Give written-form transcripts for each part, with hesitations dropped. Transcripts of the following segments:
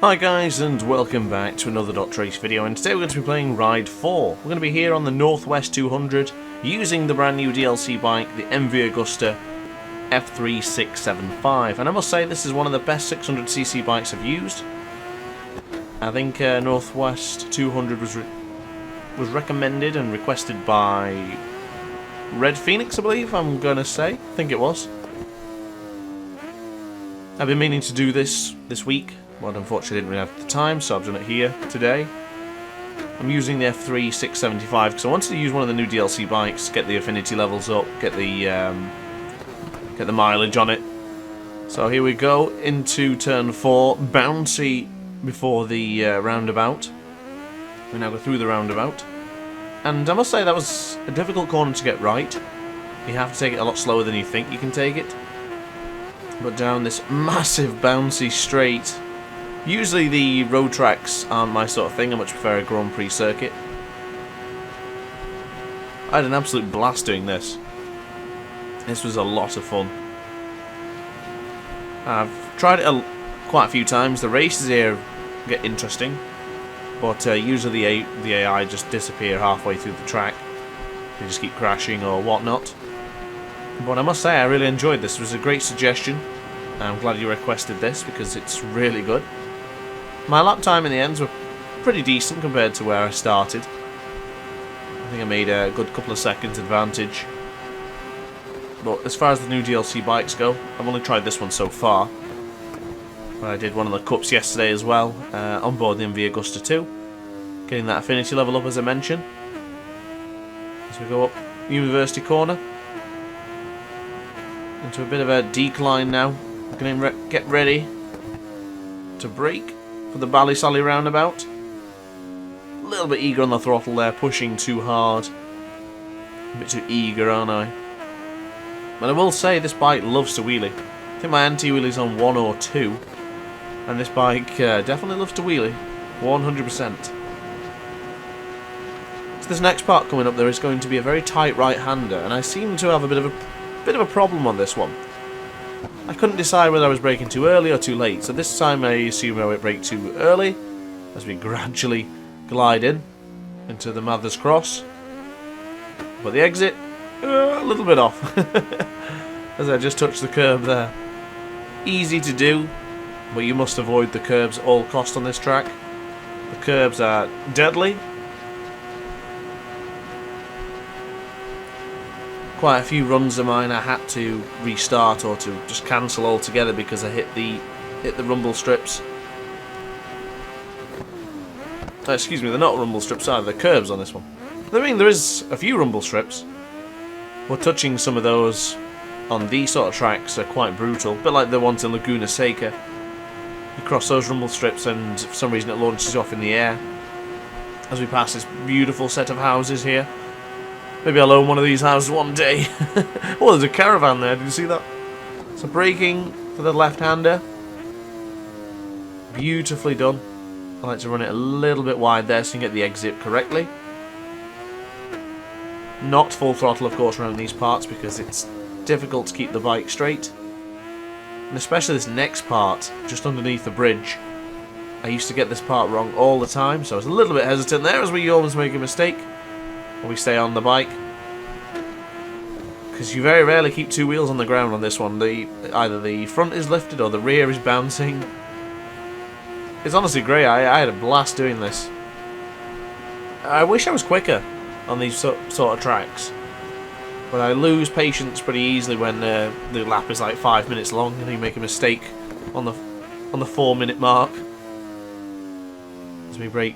Hi guys, and welcome back to another DrAce video, and today we're going to be playing Ride 4. We're going to be here on the Northwest 200 using the brand new DLC bike, the MV Agusta F3 675, and I must say this is one of the best 600cc bikes I've used. I think Northwest 200 was recommended and requested by Red Phoenix, I believe I'm going to say. I think it was. I've been meaning to do this week. Well, unfortunately I didn't really have the time, so I've done it here today. I'm using the F3 675 because I wanted to use one of the new DLC bikes, get the affinity levels up, get the mileage on it. So here we go into turn 4, bouncy before the roundabout. We now go through the roundabout, and I must say that was a difficult corner to get right. You have to take it a lot slower than you think you can take it. But down this massive bouncy straight. Usually the road tracks aren't my sort of thing, I much prefer a Grand Prix circuit. I had an absolute blast doing this. This was a lot of fun. I've tried it quite a few times. The races here get interesting, but usually the AI just disappear halfway through the track. They just keep crashing or whatnot. But I must say I really enjoyed this. It was a great suggestion. I'm glad you requested this because it's really good. My lap time in the ends were pretty decent compared to where I started. I think I made a good couple of seconds advantage. But as far as the new DLC bikes go, I've only tried this one so far. But I did one of the cups yesterday as well, on board the MV Agusta 2. Getting that affinity level up as I mentioned. As we go up University Corner. Into a bit of a decline now. I'm going to get ready to brake for the Ballysally roundabout. A little bit eager on the throttle there, pushing too hard. A bit too eager, aren't I? But I will say this bike loves to wheelie. I think my anti-wheelie's on 1 or 2, and this bike definitely loves to wheelie, 100%. So this next part coming up there is going to be a very tight right-hander, and I seem to have a bit of a problem on this one. I couldn't decide whether I was braking too early or too late, so this time I assume I went brake too early as we gradually glide into the Mathers Cross. But the exit, a little bit off, as I just touched the curb there. Easy to do, but you must avoid the curbs at all cost on this track. The curbs are deadly. Quite a few runs of mine I had to restart or to just cancel altogether because I hit the rumble strips. Excuse me, they're not rumble strips either, they're curbs on this one. I mean, there is a few rumble strips. We're touching some of those on these sort of tracks are quite brutal, a bit like the ones in Laguna Seca. You cross those rumble strips and for some reason it launches off in the air. As we pass this beautiful set of houses here. Maybe I'll own one of these houses one day. Oh, there's a caravan there, did you see that? So braking for the left-hander. Beautifully done. I like to run it a little bit wide there so you can get the exit correctly. Not full throttle, of course, around these parts because it's difficult to keep the bike straight. And especially this next part, just underneath the bridge. I used to get this part wrong all the time, so I was a little bit hesitant there as we always make a mistake. When we stay on the bike, because you very rarely keep two wheels on the ground on this one. Either the front is lifted or the rear is bouncing. It's honestly great. I had a blast doing this. I wish I was quicker on these sort of tracks, but I lose patience pretty easily when the lap is like 5 minutes long and you make a mistake on the 4-minute mark. As we brake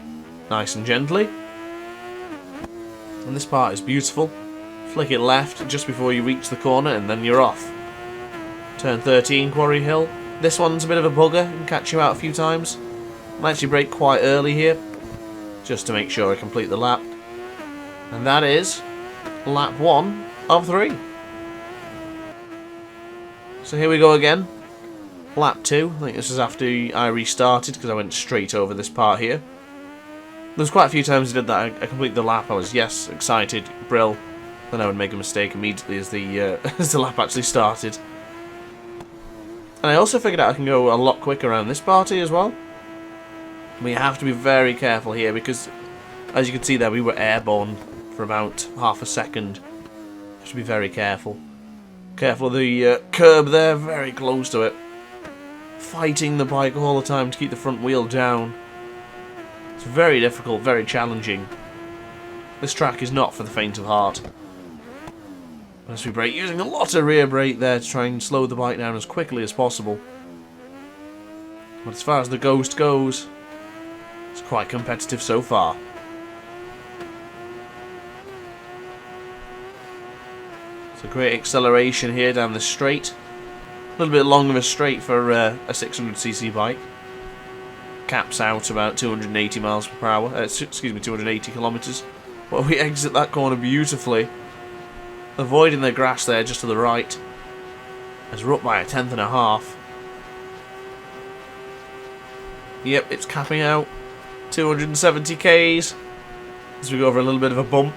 nice and gently. And this part is beautiful. Flick it left just before you reach the corner and then you're off. Turn 13, Quarry Hill. This one's a bit of a bugger and catch you out a few times. I'll actually brake quite early here, just to make sure I complete the lap. And that is lap 1 of 3. So here we go again. Lap 2. I think this is after I restarted because I went straight over this part here. There's quite a few times I did that. I completed the lap. I was, yes, excited, brill. Then I would make a mistake immediately as the lap actually started. And I also figured out I can go a lot quicker around this party as well. We have to be very careful here because, as you can see there, we were airborne for about half a second. Have to be very careful. Careful of the curb there, very close to it. Fighting the bike all the time to keep the front wheel down. It's very difficult, very challenging. This track is not for the faint of heart. As we brake, using a lot of rear brake there to try and slow the bike down as quickly as possible. But as far as the Ghost goes, it's quite competitive so far. It's a great acceleration here down the straight. A little bit long of a straight for a 600cc bike. Caps out about 280 miles per hour. Excuse me, 280 kilometers. Well, we exit that corner beautifully, avoiding the grass there just to the right, as we're up by a tenth and a half. Yep, it's capping out 270 k's as we go over a little bit of a bump.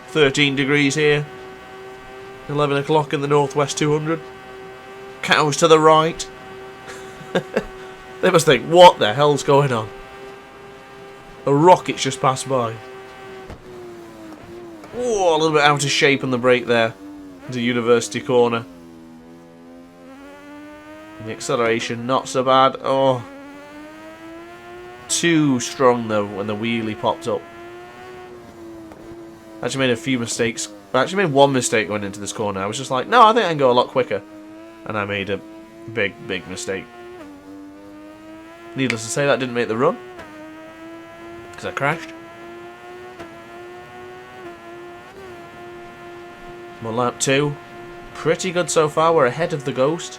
13 degrees here. 11 o'clock in the northwest 200. Cows to the right. They must think, what the hell's going on? A rocket's just passed by. Oh, a little bit out of shape on the brake there. Into University corner. And the acceleration, not so bad. Oh. Too strong though when the wheelie popped up. Actually made a few mistakes. I actually made one mistake going into this corner. I was just like, no, I think I can go a lot quicker. And I made a big, big mistake. Needless to say, that didn't make the run. Because I crashed. Well, lap 2. Pretty good so far. We're ahead of the Ghost,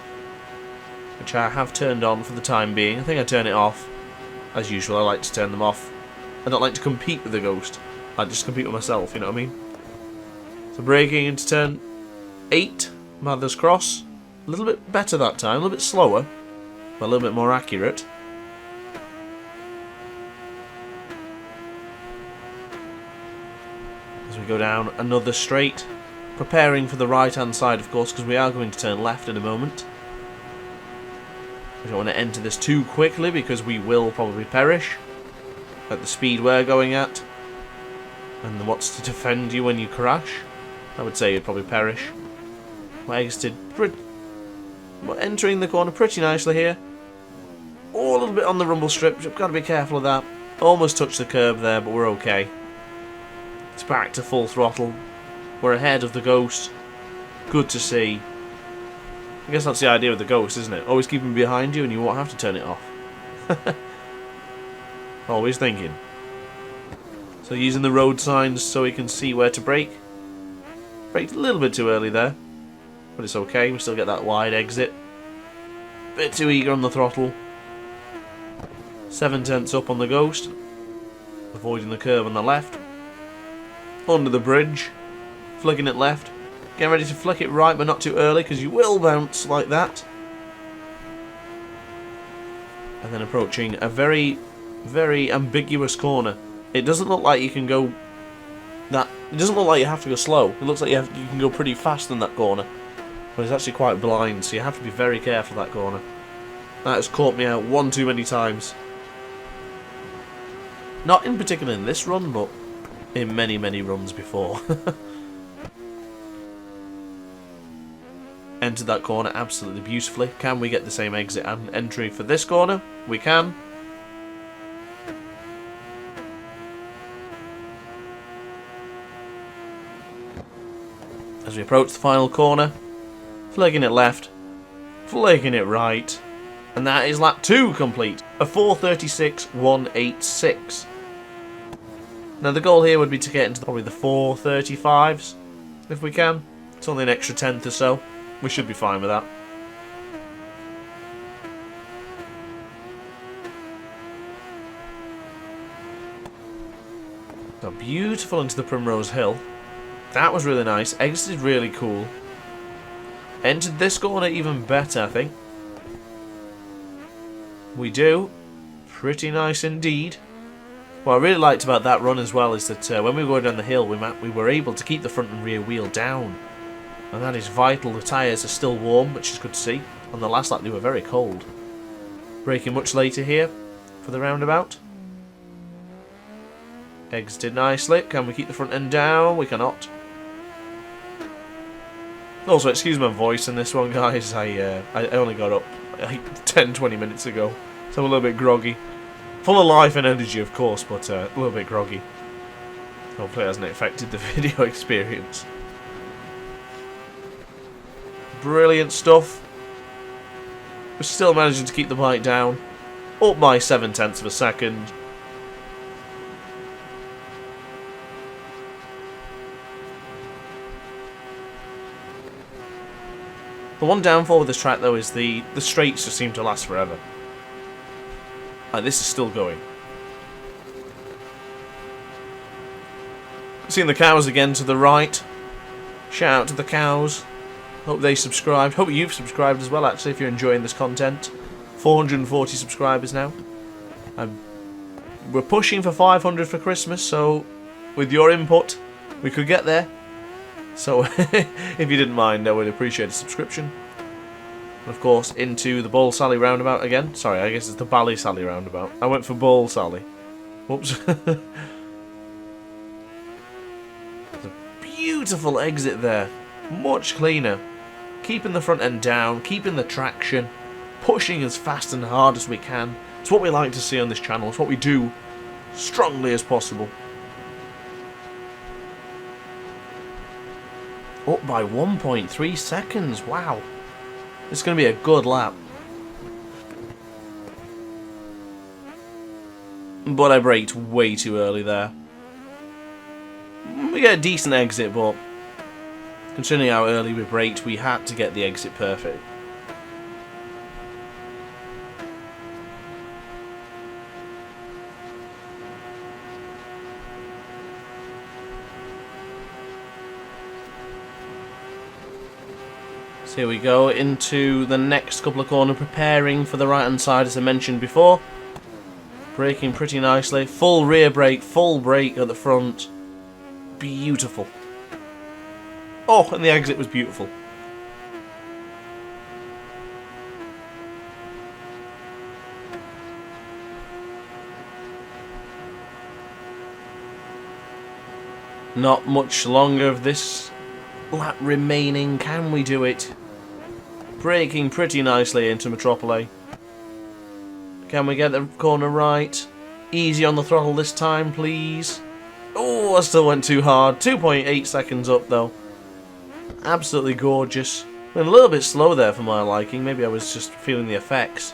which I have turned on for the time being. I think I turn it off. As usual, I like to turn them off. I don't like to compete with the Ghost. I just compete with myself, you know what I mean? So braking into turn 8, Mother's Cross. A little bit better that time, a little bit slower, but a little bit more accurate. As we go down another straight, preparing for the right hand side of course, because we are going to turn left in a moment. We don't want to enter this too quickly because we will probably perish at the speed we're going at. And what's to defend you when you crash? I would say you'd probably perish. My exited, we're entering the corner pretty nicely here. Oh, a little bit on the rumble strip. I've got to be careful of that. Almost touched the curb there, but we're okay. It's back to full throttle. We're ahead of the Ghost. Good to see. I guess that's the idea of the Ghost, isn't it? Always keep him behind you and you won't have to turn it off. Always thinking. So using the road signs so we can see where to brake. Braked a little bit too early there, but it's okay, we still get that wide exit. Bit too eager on the throttle. 7 tenths up on the Ghost. Avoiding the curve on the left. Under the bridge. Flicking it left. Getting ready to flick it right, but not too early, because you will bounce like that. And then approaching a very, very ambiguous corner. It doesn't look like you can go that. It doesn't look like you have to go slow. It looks like you can go pretty fast in that corner, but it's actually quite blind. So you have to be very careful that corner. That has caught me out one too many times. Not in particular in this run, but in many, many runs before. Entered that corner absolutely beautifully. Can we get the same exit and entry for this corner? We can. As we approach the final corner, flaking it left, flaking it right, and that is lap 2 complete. A 4:36.186. Now the goal here would be to get into probably the 4:35s, if we can. It's only an extra tenth or so. We should be fine with that. So beautiful into the Primrose Hill. That was really nice. Exited really cool. Entered this corner even better, I think. We do. Pretty nice indeed. What I really liked about that run as well is that when we were down the hill, we were able to keep the front and rear wheel down. And that is vital. The tyres are still warm, which is good to see. On the last lap, they were very cold. Braking much later here for the roundabout. Exited nicely. Can we keep the front end down? We cannot. Also, excuse my voice in this one, guys. I only got up like 10-20 minutes ago, so I'm a little bit groggy. Full of life and energy, of course, but a little bit groggy. Hopefully it hasn't affected the video experience. Brilliant stuff. We're still managing to keep the bike down. Up by 0.7 of a second. The one downfall with this track, though, is the straights just seem to last forever. Like, this is still going. Seeing the cows again to the right. Shout out to the cows. Hope they subscribed. Hope you've subscribed as well, actually, if you're enjoying this content. 440 subscribers now. We're pushing for 500 for Christmas, so with your input, we could get there. So, if you didn't mind, I would appreciate a subscription. And of course, into the Ball Sally roundabout again. Sorry, I guess it's the Bally Sally roundabout. I went for Ball Sally. Whoops. There's a beautiful exit there. Much cleaner. Keeping the front end down, keeping the traction, pushing as fast and hard as we can. It's what we like to see on this channel. It's what we do strongly as possible. Up by 1.3 seconds. Wow. It's going to be a good lap. But I braked way too early there. We get a decent exit, but considering how early we braked, we had to get the exit perfect. So here we go into the next couple of corners, preparing for the right hand side as I mentioned before. Braking pretty nicely. Full rear brake, full brake at the front. Beautiful. Oh, and the exit was beautiful. Not much longer of this lap remaining. Can we do it? Braking pretty nicely into Metropole. Can we get the corner right? Easy on the throttle this time, please. Oh, I still went too hard. 2.8 seconds up, though. Absolutely gorgeous. Went a little bit slow there for my liking. Maybe I was just feeling the effects.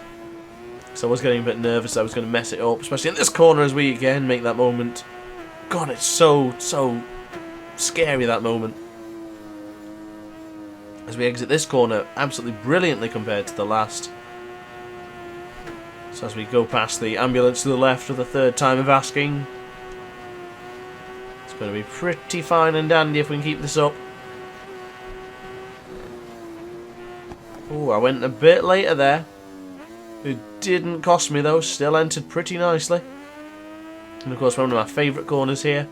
So I was getting a bit nervous I was going to mess it up. Especially in this corner as we again make that moment. God, it's so scary, that moment. As we exit this corner, absolutely brilliantly compared to the last. So as we go past the ambulance to the left for the third time of asking. It's going to be pretty fine and dandy if we can keep this up. Oh, I went a bit later there. It didn't cost me though, still entered pretty nicely. And of course one of my favourite corners here.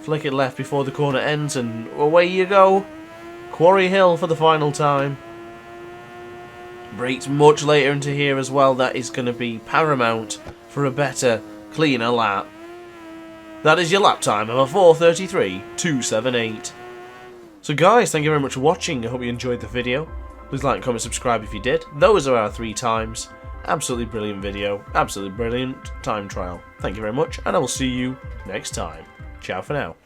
Flick it left before the corner ends and away you go. Quarry Hill for the final time. Brakes much later into here as well. That is going to be paramount for a better, cleaner lap. That is your lap time of a 4:33.278. So guys, thank you very much for watching. I hope you enjoyed the video. Please like, comment, subscribe if you did. Those are our 3 times. Absolutely brilliant video. Absolutely brilliant time trial. Thank you very much, and I will see you next time. Ciao for now.